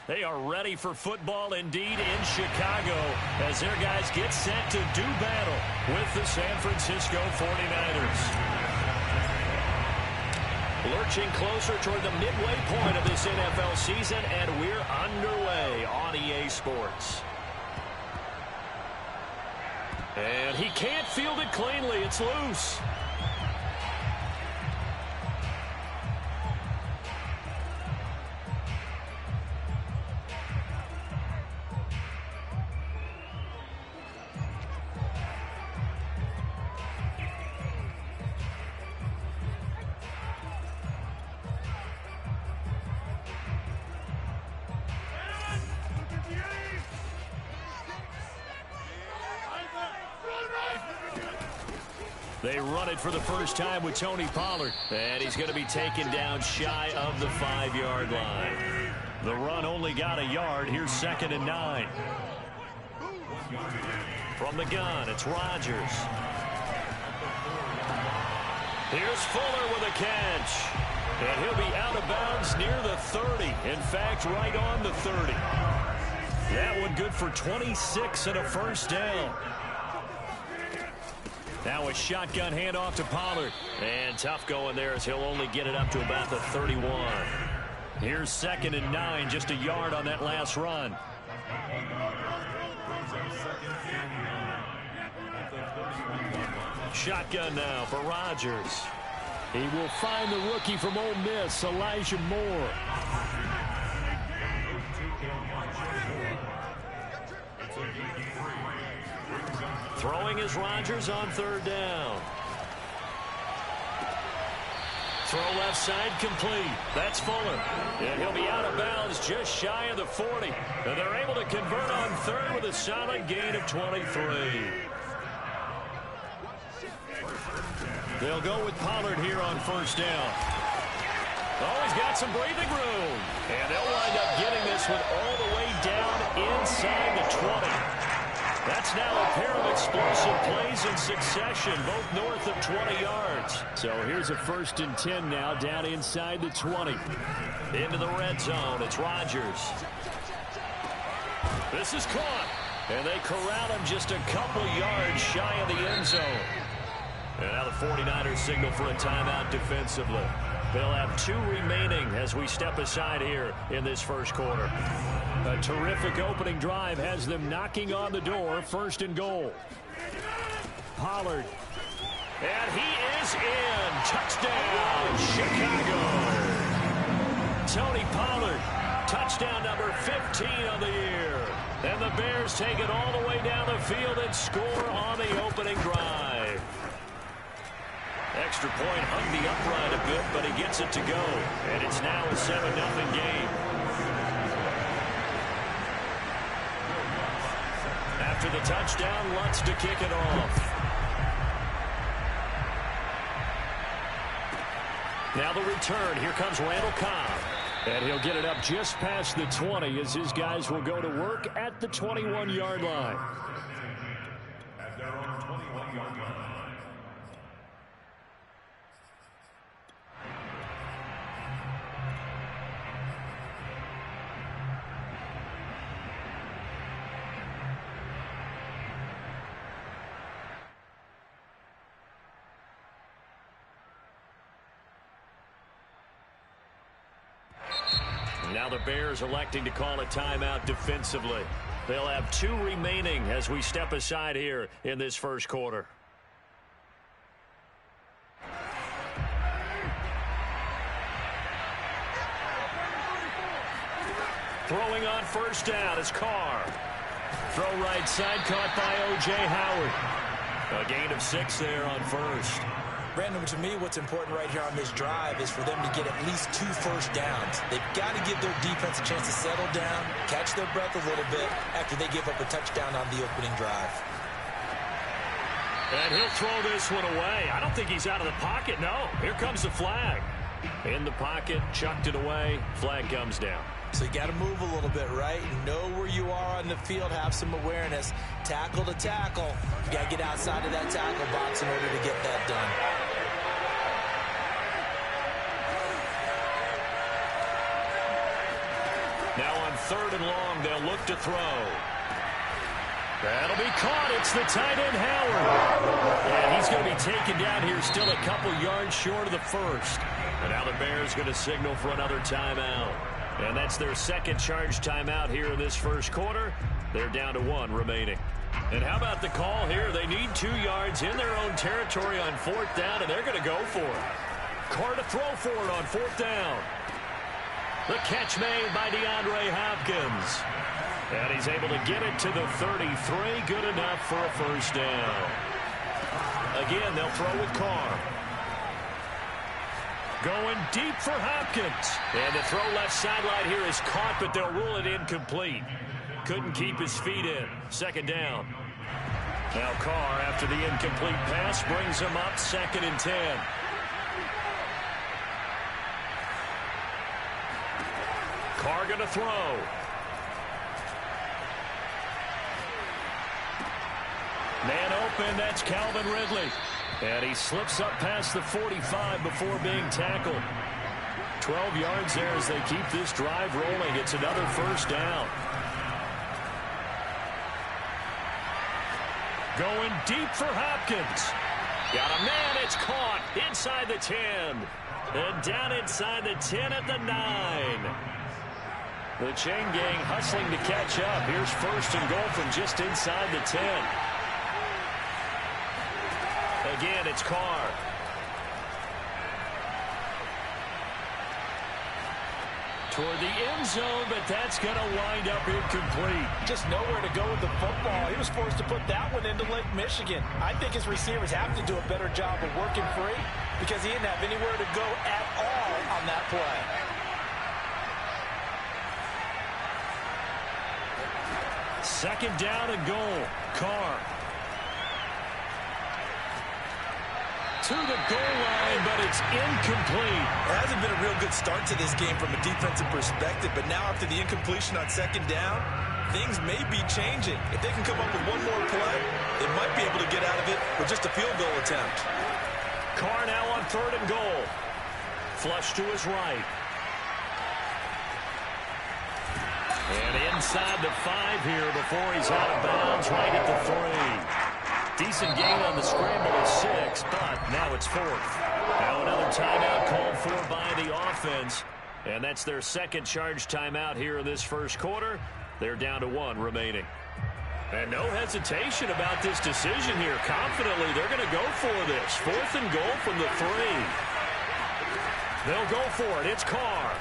They are ready for football indeed in Chicago as their guys get set to do battle with the San Francisco 49ers. Lurching closer toward the midway point of this NFL season, and we're underway on EA Sports. And he can't field it cleanly. It's loose. They run it for the first time with Tony Pollard. And he's going to be taken down shy of the 5-yard line. The run only got a yard. Here's 2nd and 9. From the gun, it's Rodgers. Here's Fuller with a catch. And he'll be out of bounds near the 30. In fact, right on the 30. That one good for 26 and a first down. Now a shotgun handoff to Pollard. And tough going there as he'll only get it up to about the 31. Here's 2nd and 9, just a yard on that last run. Shotgun now for Rodgers. He will find the rookie from Ole Miss, Elijah Moore. Throwing is Rodgers on 3rd down. Throw left side complete. That's Fuller. And he'll be out of bounds just shy of the 40. And they're able to convert on 3rd with a solid gain of 23. They'll go with Pollard here on 1st down. Oh, he's got some breathing room. And they'll wind up getting this one all the way down inside the 20. That's now a pair of explosive plays in succession, both north of 20 yards. So here's a 1st and 10 now, down inside the 20. Into the red zone, it's Rodgers. This is caught, and they corral him just a couple yards shy of the end zone. And now the 49ers signal for a timeout defensively. They'll have 2 remaining as we step aside here in this first quarter. A terrific opening drive has them knocking on the door, 1st and goal. Pollard. And he is in. Touchdown, Chicago. Tony Pollard, touchdown number 15 on the year. And the Bears take it all the way down the field and score on the opening drive. Extra point hung the upright a bit, but he gets it to go. And it's now a 7-0 game. After the touchdown, Lutz to kick it off. Now the return. Here comes Randall Cobb. And he'll get it up just past the 20 as his guys will go to work at the 21-yard line. At their own 21-yard line. Now the Bears electing to call a timeout defensively. They'll have 2 remaining as we step aside here in this first quarter. Throwing on 1st down is Carr. Throw right side caught by O.J. Howard. A gain of 6 there on 1st. Brandon, to me, what's important right here on this drive is for them to get at least 2 first downs. They've got to give their defense a chance to settle down, catch their breath a little bit after they give up a touchdown on the opening drive. And he'll throw this one away. I don't think he's out of the pocket. No, here comes the flag. In the pocket, chucked it away. Flag comes down. So you got to move a little bit, right? Know where you are on the field, have some awareness. Tackle to tackle. You got to get outside of that tackle box in order to get that done. Now on 3rd and long. They'll look to throw. That'll be caught. It's the tight end, Howard. And he's going to be taken down here, still a couple yards short of the first. And now the Bears going to signal for another timeout. And that's their second charge timeout here in this first quarter. They're down to 1 remaining. And how about the call here? They need 2 yards in their own territory on 4th down, and they're going to go for it. Carr to throw for it on 4th down. The catch made by DeAndre Hopkins. And he's able to get it to the 33. Good enough for a first down. Again, they'll throw with Carr. Going deep for Hopkins. And the throw left sideline here is caught, but they'll rule it incomplete. Couldn't keep his feet in. 2nd down. Now Carr, after the incomplete pass, brings him up 2nd and 10. Carr going to throw. Man open, that's Calvin Ridley. And he slips up past the 45 before being tackled. 12 yards there as they keep this drive rolling. It's another first down. Going deep for Hopkins. Got a man, it's caught inside the 10. And down inside the 10 at the 9. The chain gang hustling to catch up. Here's 1st and goal from just inside the 10. Again, it's Carr. Toward the end zone, but that's going to wind up incomplete. Just nowhere to go with the football. He was forced to put that one into Lake Michigan. I think his receivers have to do a better job of working free because he didn't have anywhere to go at all on that play. Second down and goal. Carr. To the goal line, but it's incomplete. It hasn't been a real good start to this game from a defensive perspective, but now after the incompletion on 2nd down, things may be changing. If they can come up with one more play, they might be able to get out of it with just a field goal attempt. Carr now on 3rd and goal. Flush to his right. And inside the 5 here before he's out of bounds right at the 3. Decent gain on the scramble of 6, but now it's 4th. Now another timeout called for by the offense. And that's their second charge timeout here in this first quarter. They're down to 1 remaining. And no hesitation about this decision here. Confidently, they're going to go for this. 4th and goal from the 3. They'll go for it. It's Carr.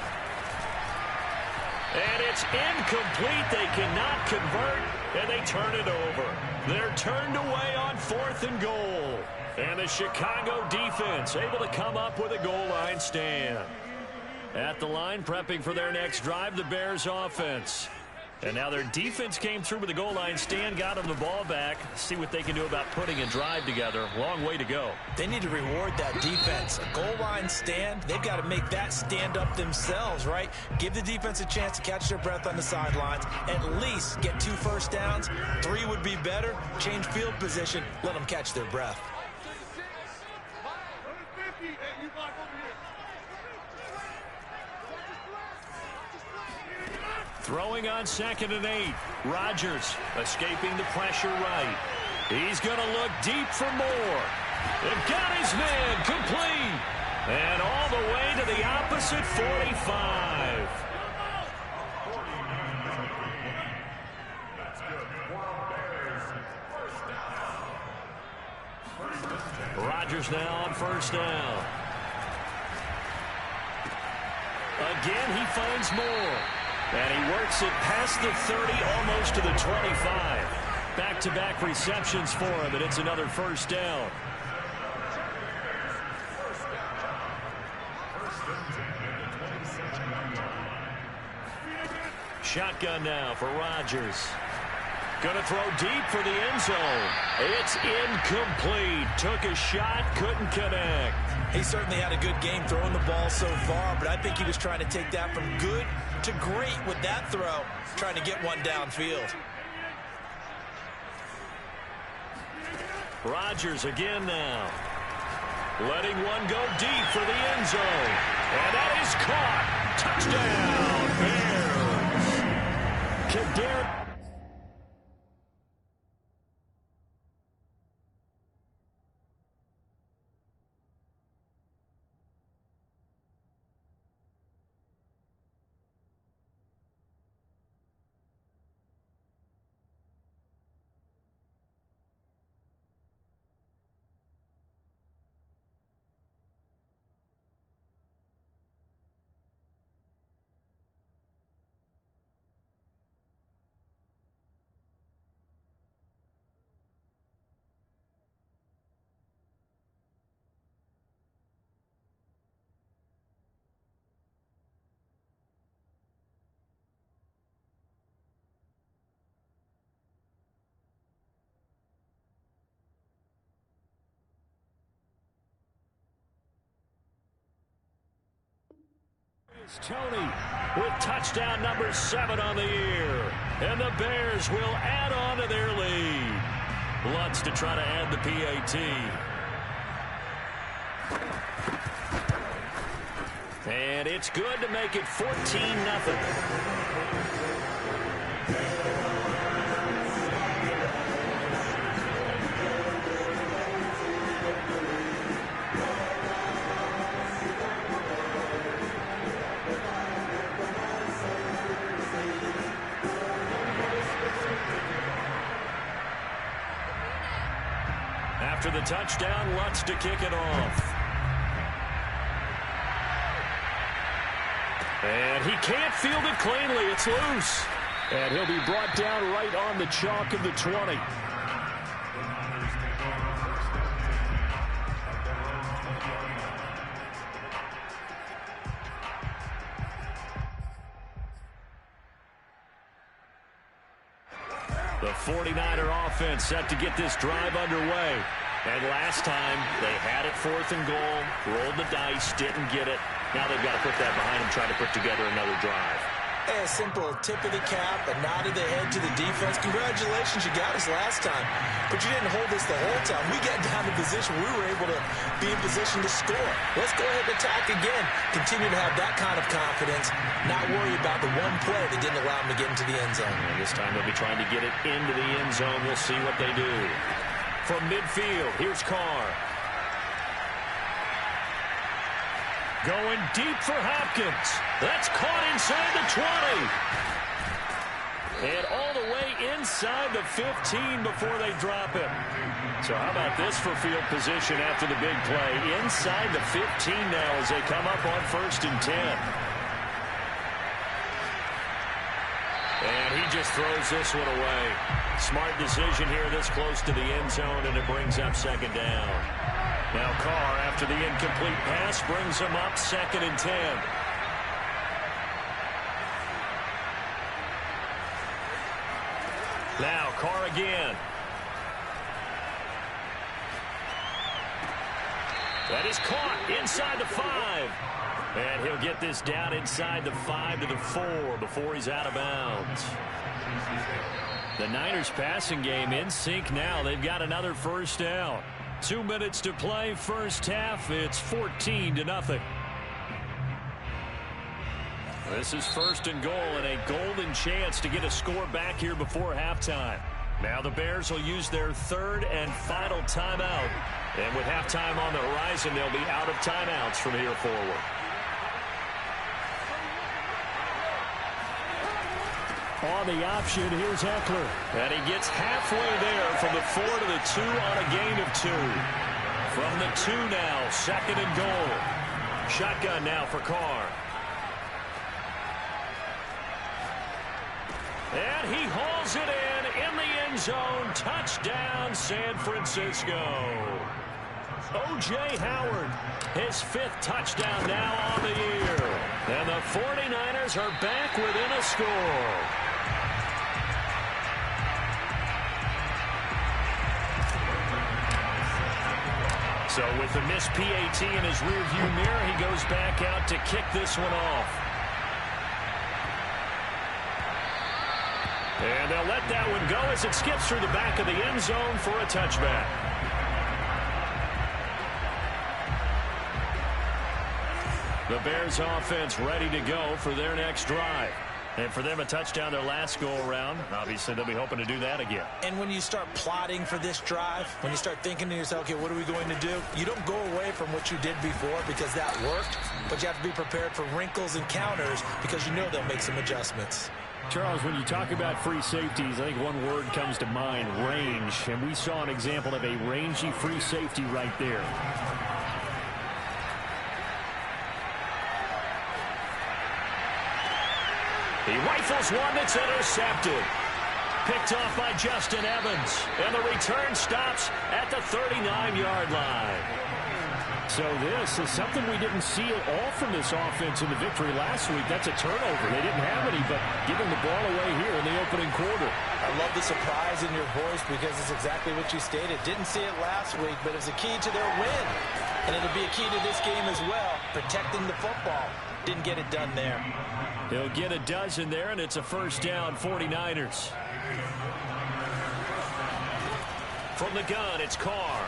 And it's incomplete. They cannot convert, and they turn it over. They're turned away on 4th and goal. And the Chicago defense able to come up with a goal line stand. At the line, prepping for their next drive, the Bears offense. And now their defense came through with a goal line stand, got them the ball back. See what they can do about putting a drive together. Long way to go. They need to reward that defense. A goal line stand, they've got to make that stand up themselves, right? Give the defense a chance to catch their breath on the sidelines. At least get 2 first downs. 3 would be better. Change field position. Let them catch their breath. Throwing on 2nd and 8. Rodgers escaping the pressure right. He's going to look deep for more. They've got his man complete. And all the way to the opposite 45. Rodgers now on 1st down. Again, he finds more. And he works it past the 30, almost to the 25. Back-to-back receptions for him, and it's another first down. Shotgun now for Rodgers. Going to throw deep for the end zone. It's incomplete. Took a shot, couldn't connect. He certainly had a good game throwing the ball so far, but I think he was trying to take that from good to great with that throw, trying to get one downfield. Rodgers again now. Letting one go deep for the end zone. And that is caught. Touchdown, Bears. Kadarius. Tony with touchdown number 7 on the year. And the Bears will add on to their lead. Lutz to try to add the PAT. And it's good to make it 14-0. After the touchdown, Lutz to kick it off. And he can't field it cleanly. It's loose. And he'll be brought down right on the chalk of the 20. The 49er offense set to get this drive underway. And last time, they had it 4th and goal, rolled the dice, didn't get it. Now they've got to put that behind them, try to put together another drive. A simple tip of the cap, a nod of the head to the defense. Congratulations, you got us last time. But you didn't hold us the whole time. We got down to position. We were able to be in position to score. Let's go ahead and attack again. Continue to have that kind of confidence. Not worry about the one play that didn't allow them to get into the end zone. And this time they'll be trying to get it into the end zone. We'll see what they do. From midfield, here's Carr. Going deep for Hopkins. That's caught inside the 20. And all the way inside the 15 before they drop it. So how about this for field position after the big play? Inside the 15 now as they come up on 1st and 10. And he just throws this one away. Smart decision here this close to the end zone, and it brings up 2nd down. Now Carr, after the incomplete pass, brings him up 2nd and 10. Now Carr again. That is caught inside the 5. And he'll get this down inside the 5 to the 4 before he's out of bounds. The Niners passing game in sync now. They've got another 1st down. 2 minutes to play, 1st half. It's 14-0. This is 1st and goal and a golden chance to get a score back here before halftime. Now the Bears will use their 3rd and final timeout. And with halftime on the horizon, they'll be out of timeouts from here forward. On the option, here's Eckler. And he gets halfway there from the 4 to the 2 on a gain of 2. From the 2 now, 2nd and goal. Shotgun now for Carr. And he hauls it in the end zone. Touchdown, San Francisco. O.J. Howard, his 5th touchdown now on the year. And the 49ers are back within a score. So with the missed PAT in his rearview mirror, he goes back out to kick this one off. And they'll let that one go as it skips through the back of the end zone for a touchback. The Bears offense ready to go for their next drive. And for them, a touchdown their last go-around. Obviously, they'll be hoping to do that again. And when you start plotting for this drive, when you start thinking to yourself, okay, what are we going to do? You don't go away from what you did before because that worked, but you have to be prepared for wrinkles and counters because you know they'll make some adjustments. Charles, when you talk about free safeties, I think one word comes to mind, range. And we saw an example of a rangy free safety right there. He rifles one that's intercepted. Picked off by Justin Evans. And the return stops at the 39-yard line. So this is something we didn't see at all from this offense in the victory last week. That's a turnover. They didn't have any, but giving the ball away here in the opening quarter. I love the surprise in your voice because it's exactly what you stated. Didn't see it last week, but it's a key to their win. And it'll be a key to this game as well, protecting the football. Didn't get it done there. He'll get a dozen there, and it's a first down, 49ers. From the gun, it's Carr.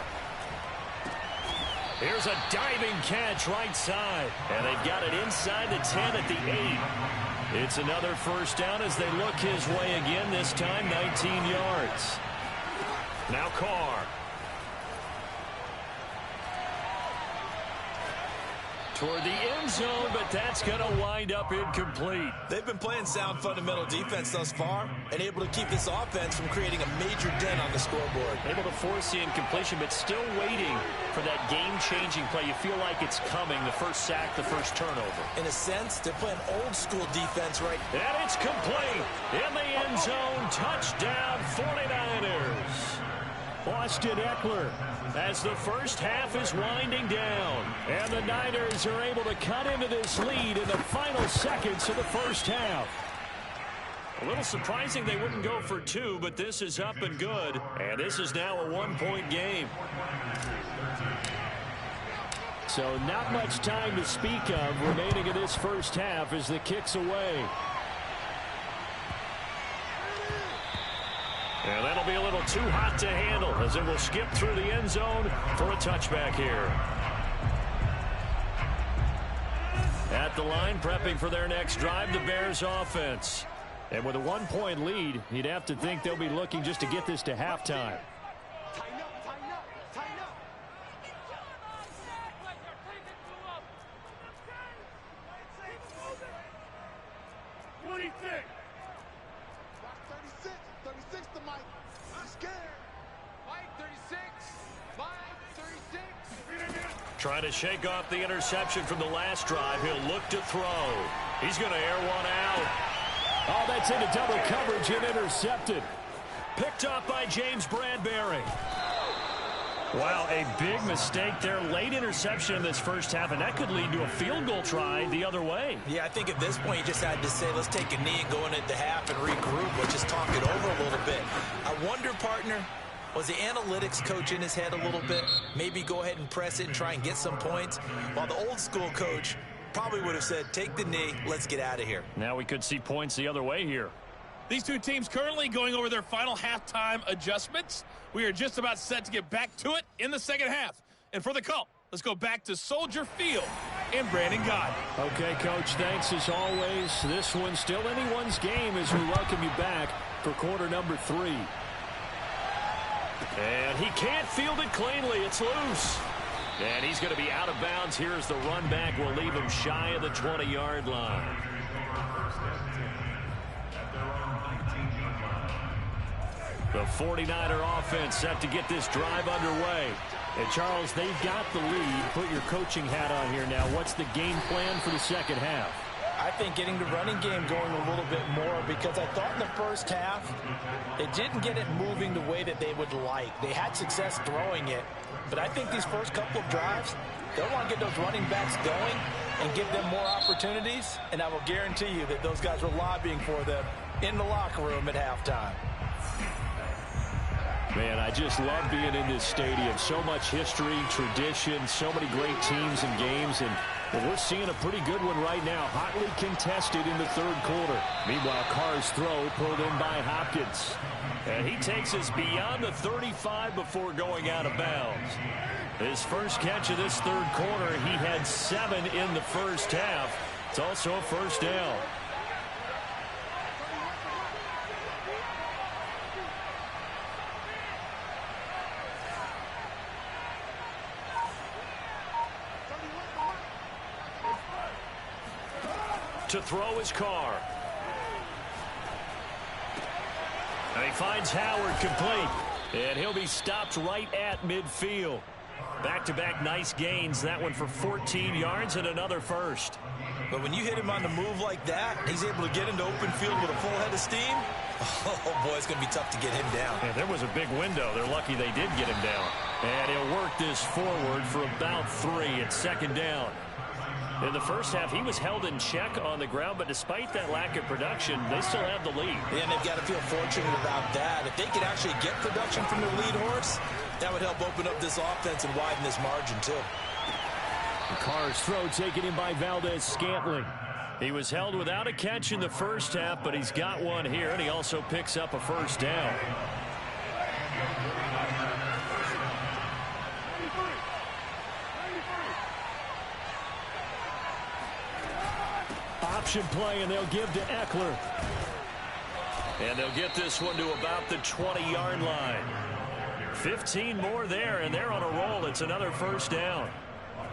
Here's a diving catch right side. And they've got it inside the 10 at the 8. It's another first down as they look his way again, this time 19 yards. Now Carr. Toward the end zone, but that's going to wind up incomplete. They've been playing sound fundamental defense thus far and able to keep this offense from creating a major dent on the scoreboard. Able to force the incompletion, but still waiting for that game-changing play. You feel like it's coming, the first sack, the first turnover. In a sense, they're playing old-school defense right now. And it's complete. In the end zone, touchdown 49ers. Austin Eckler as the first half is winding down. And the Niners are able to cut into this lead in the final seconds of the first half. A little surprising they wouldn't go for two, but this is up and good. And this is now a one-point game. So not much time to speak of remaining in this first half as the kick's away. And that'll be a little too hot to handle as it will skip through the end zone for a touchback here. At the line, prepping for their next drive, the Bears offense. And with a one-point lead, you'd have to think they'll be looking just to get this to halftime. Trying to shake off the interception from the last drive. He'll look to throw. He's going to air one out. Oh, that's into double coverage and intercepted. Picked up by James Bradbury. Wow, a big mistake there. Late interception in this first half, and that could lead to a field goal try the other way. Yeah, I think at this point you just had to say, let's take a knee and go into the half and regroup. Let's just talk it over a little bit. I wonder, partner, was the analytics coach in his head a little bit? Maybe go ahead and press it and try and get some points. While the old school coach probably would have said, take the knee, let's get out of here. Now we could see points the other way here. These two teams currently going over their final halftime adjustments. We are just about set to get back to it in the second half. And for the call, let's go back to Soldier Field and Brandon Gaudin. Okay, Coach, thanks as always. This one's still anyone's game as we welcome you back for quarter number 3. And he can't field it cleanly. It's loose. And he's going to be out of bounds. Here's the run back. We'll leave him shy of the 20-yard line. The 49er offense set to get this drive underway. And Charles, they've got the lead. Put your coaching hat on here now. What's the game plan for the second half? I think getting the running game going a little bit more, because I thought in the first half they didn't get it moving the way that they would like. They had success throwing it, but I think these first couple of drives, they'll want to get those running backs going and give them more opportunities, and I will guarantee you that those guys were lobbying for them in the locker room at halftime. Man, I just love being in this stadium. So much history, tradition, so many great teams and games, and we're seeing a pretty good one right now. Hotly contested in the third quarter. Meanwhile, Carr's throw pulled in by Hopkins. And he takes us beyond the 35 before going out of bounds. His first catch of this third quarter, he had 7 in the first half. It's also a first down. To throw his car. And he finds Howard complete. And he'll be stopped right at midfield. Back-to-back nice gains. That one for 14 yards and another first. But when you hit him on the move like that, he's able to get into open field with a full head of steam. Oh, boy, it's going to be tough to get him down. And there was a big window. They're lucky they did get him down. And he'll work this forward for about 3 at second down. In the first half, he was held in check on the ground, but despite that lack of production, they still have the lead. Yeah, and they've got to feel fortunate about that. If they could actually get production from their lead horse, that would help open up this offense and widen this margin, too. Carr's throw taken in by Valdez-Scantling. He was held without a catch in the first half, but he's got one here, and he also picks up a first down. Option play, and they'll give to Ekeler. And they'll get this one to about the 20-yard line. 15 more there, and they're on a roll. It's another first down.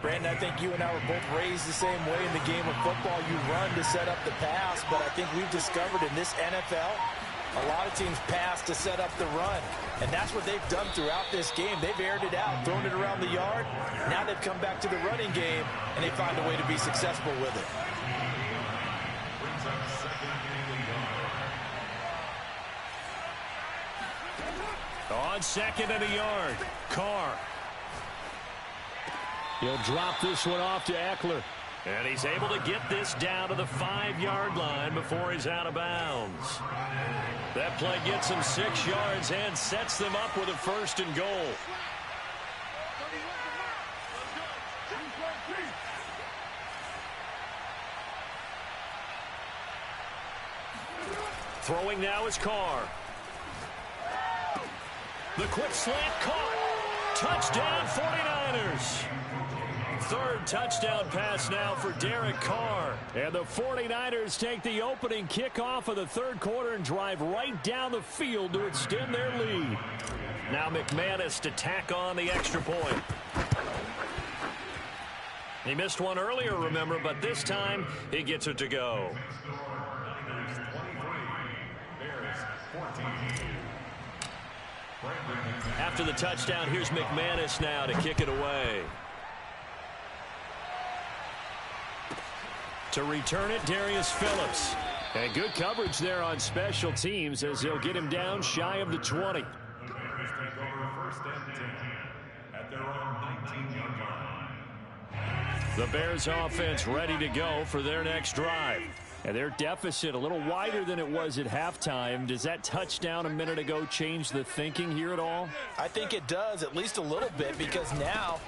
Brandon, I think you and I were both raised the same way in the game of football. You run to set up the pass, but I think we've discovered in this NFL, a lot of teams pass to set up the run. And that's what they've done throughout this game. They've aired it out, thrown it around the yard. Now they've come back to the running game, and they find a way to be successful with it. On second and a yard, Carr. He'll drop this one off to Ekeler. And he's able to get this down to the 5-yard line before he's out of bounds. That play gets him 6 yards and sets them up with a first and goal. Throwing now is Carr. The quick slant caught. Touchdown 49ers. Third touchdown pass now for Derek Carr. And the 49ers take the opening kickoff of the third quarter and drive right down the field to extend their lead. Now McManus to tack on the extra point. He missed one earlier, remember, but this time he gets it to go. After the touchdown, here's McManus now to kick it away. To return it, Darius Phillips. And good coverage there on special teams as they'll get him down shy of the 20. The Bears offense ready to go for their next drive. And their deficit a little wider than it was at halftime. Does that touchdown a minute ago change the thinking here at all? I think it does, at least a little bit, because now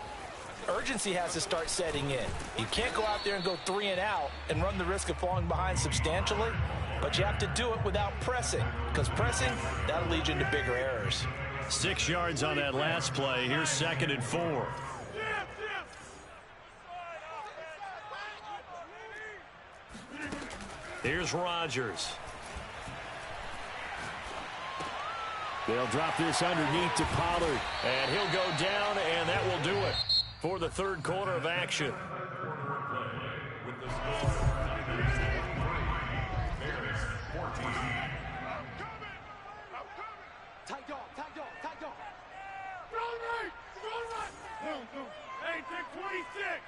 urgency has to start setting in. You can't go out there and go 3 and out and run the risk of falling behind substantially, but you have to do it without pressing, because pressing, that'll lead you into bigger errors. 6 yards on that last play. Here's 2nd and 4. Here's Rodgers. They'll drop this underneath to Pollard. And he'll go down, and that will do it for the third quarter of action. Tight dog. Hey, take 26.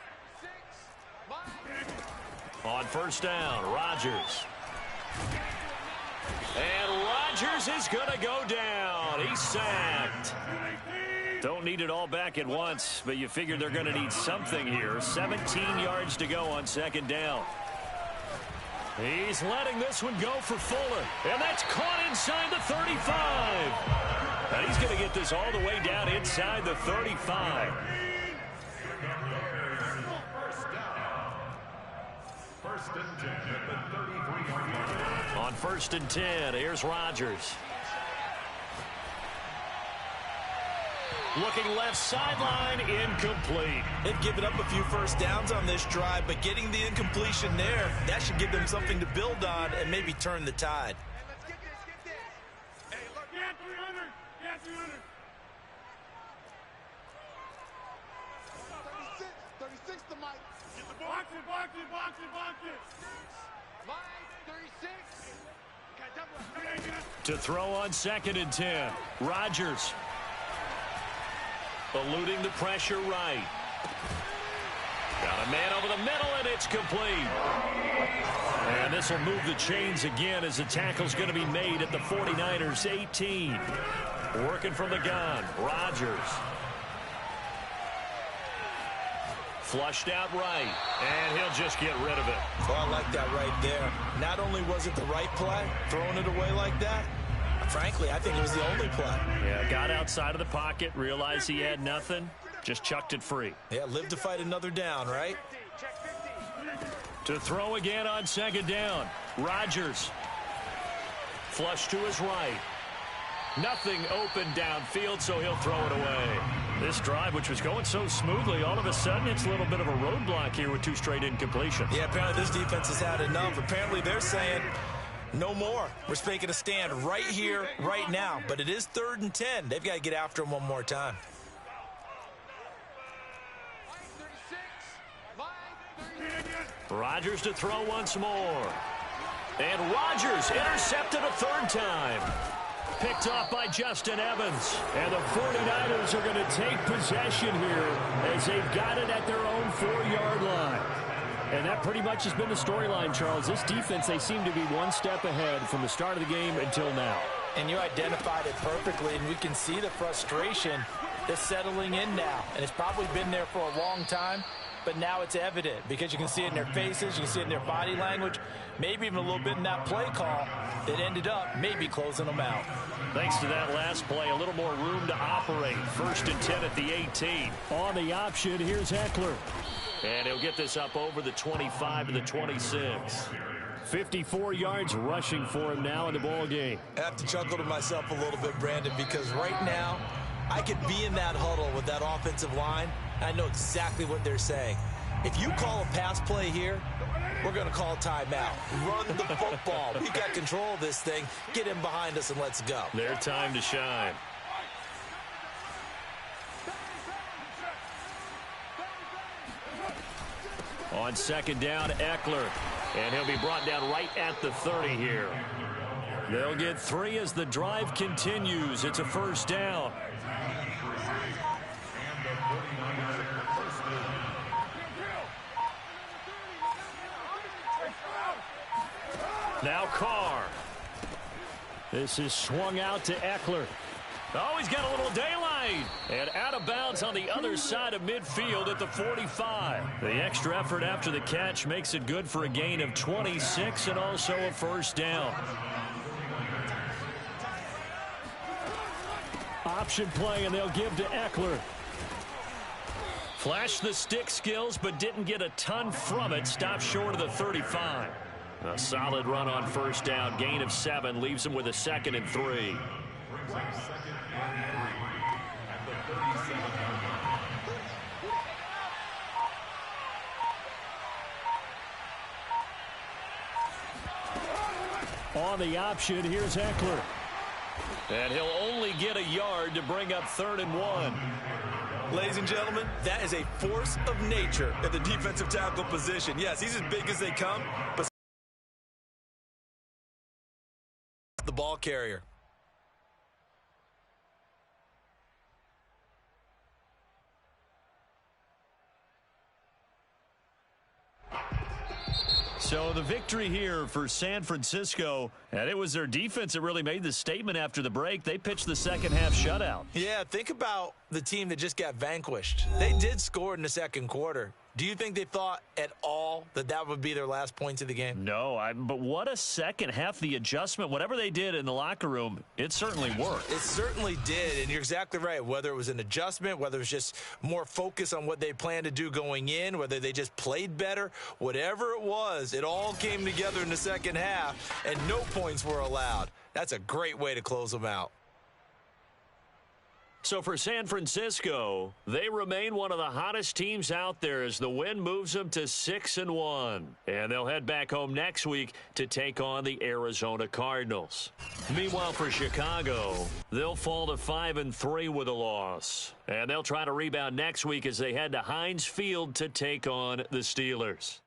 On first down, Rodgers. And Rodgers is going to go down. He's sacked. Don't need it all back at once, but you figure they're going to need something here. 17 yards to go on second down. He's letting this one go for Fuller. And that's caught inside the 35. And he's going to get this all the way down inside the 35. On 1st and 10, here's Rodgers. Looking left sideline, incomplete. They've given up a few first downs on this drive, but getting the incompletion there, that should give them something to build on and maybe turn the tide. Hey, look, yeah, 300. Yeah, 300. 36 to Mike. Get the box it. To throw on 2nd and 10. Rodgers. Eluding the pressure right. Got a man over the middle, and it's complete. And this will move the chains again as the tackle's going to be made at the 49ers 18. Working from the gun. Rodgers. Flushed out right, and he'll just get rid of it. Oh, I like that right there. Not only was it the right play, throwing it away like that, frankly, I think it was the only play. Yeah, got outside of the pocket, realized he had nothing, just chucked it free. Yeah, live to fight another down, right? To throw again on 2nd down. Rodgers. Flush to his right. Nothing open downfield, so he'll throw it away. This drive, which was going so smoothly, all of a sudden it's a little bit of a roadblock here with 2 straight incompletions. Yeah, apparently this defense has had enough. Apparently they're saying no more. We're making a stand right here, right now. But it is 3rd and 10. They've got to get after him one more time. Rodgers to throw once more. And Rodgers intercepted a 3rd time. Picked off by Justin Evans. And the 49ers are going to take possession here as they've got it at their own 4-yard line. And that pretty much has been the storyline, Charles. This defense, they seem to be one step ahead from the start of the game until now. And you identified it perfectly, and we can see the frustration that's settling in now. And it's probably been there for a long time, but now it's evident because you can see it in their faces, you can see it in their body language, maybe even a little bit in that play call that ended up maybe closing them out. Thanks to that last play, a little more room to operate. 1st and 10 at the 18. On the option, here's Eckler. And he'll get this up over the 25 to the 26. 54 yards rushing for him now in the ball game. I have to chuckle to myself a little bit, Brandon, because right now I could be in that huddle with that offensive line. I know exactly what they're saying. If you call a pass play here, we're going to call timeout. Run the football. We've got control of this thing. Get him behind us and let's go. Their time to shine. On 2nd down, Eckler. And he'll be brought down right at the 30 here. They'll get 3 as the drive continues. It's a 1st down. Now Carr. This is swung out to Eckler. Oh, he's got a little daylight. And out of bounds on the other side of midfield at the 45. The extra effort after the catch makes it good for a gain of 26 and also a 1st down. Option play, and they'll give to Eckler. Flashed the stick skills, but didn't get a ton from it. Stopped short of the 35. A solid run on 1st down. Gain of 7 leaves him with a 2nd and 3. On the option, here's Eckler. And he'll only get a yard to bring up 3rd and 1. Ladies and gentlemen, that is a force of nature at the defensive tackle position. Yes, he's as big as they come, but the ball carrier. So the victory here for San Francisco, and it was their defense that really made the statement after the break. They pitched the second half shutout. Yeah, think about the team that just got vanquished. They did score in the 2nd quarter. Do you think they thought at all that that would be their last points of the game? No, but what a second half. The adjustment, whatever they did in the locker room, it certainly worked. It certainly did, and you're exactly right. Whether it was an adjustment, whether it was just more focus on what they planned to do going in, whether they just played better, whatever it was, it all came together in the second half, and no points were allowed. That's a great way to close them out. So for San Francisco, they remain one of the hottest teams out there as the win moves them to 6-1. And they'll head back home next week to take on the Arizona Cardinals. Meanwhile, for Chicago, they'll fall to 5-3 with a loss. And they'll try to rebound next week as they head to Heinz Field to take on the Steelers.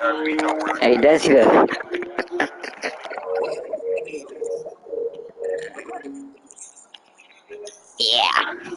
Hey, that's good. Yeah.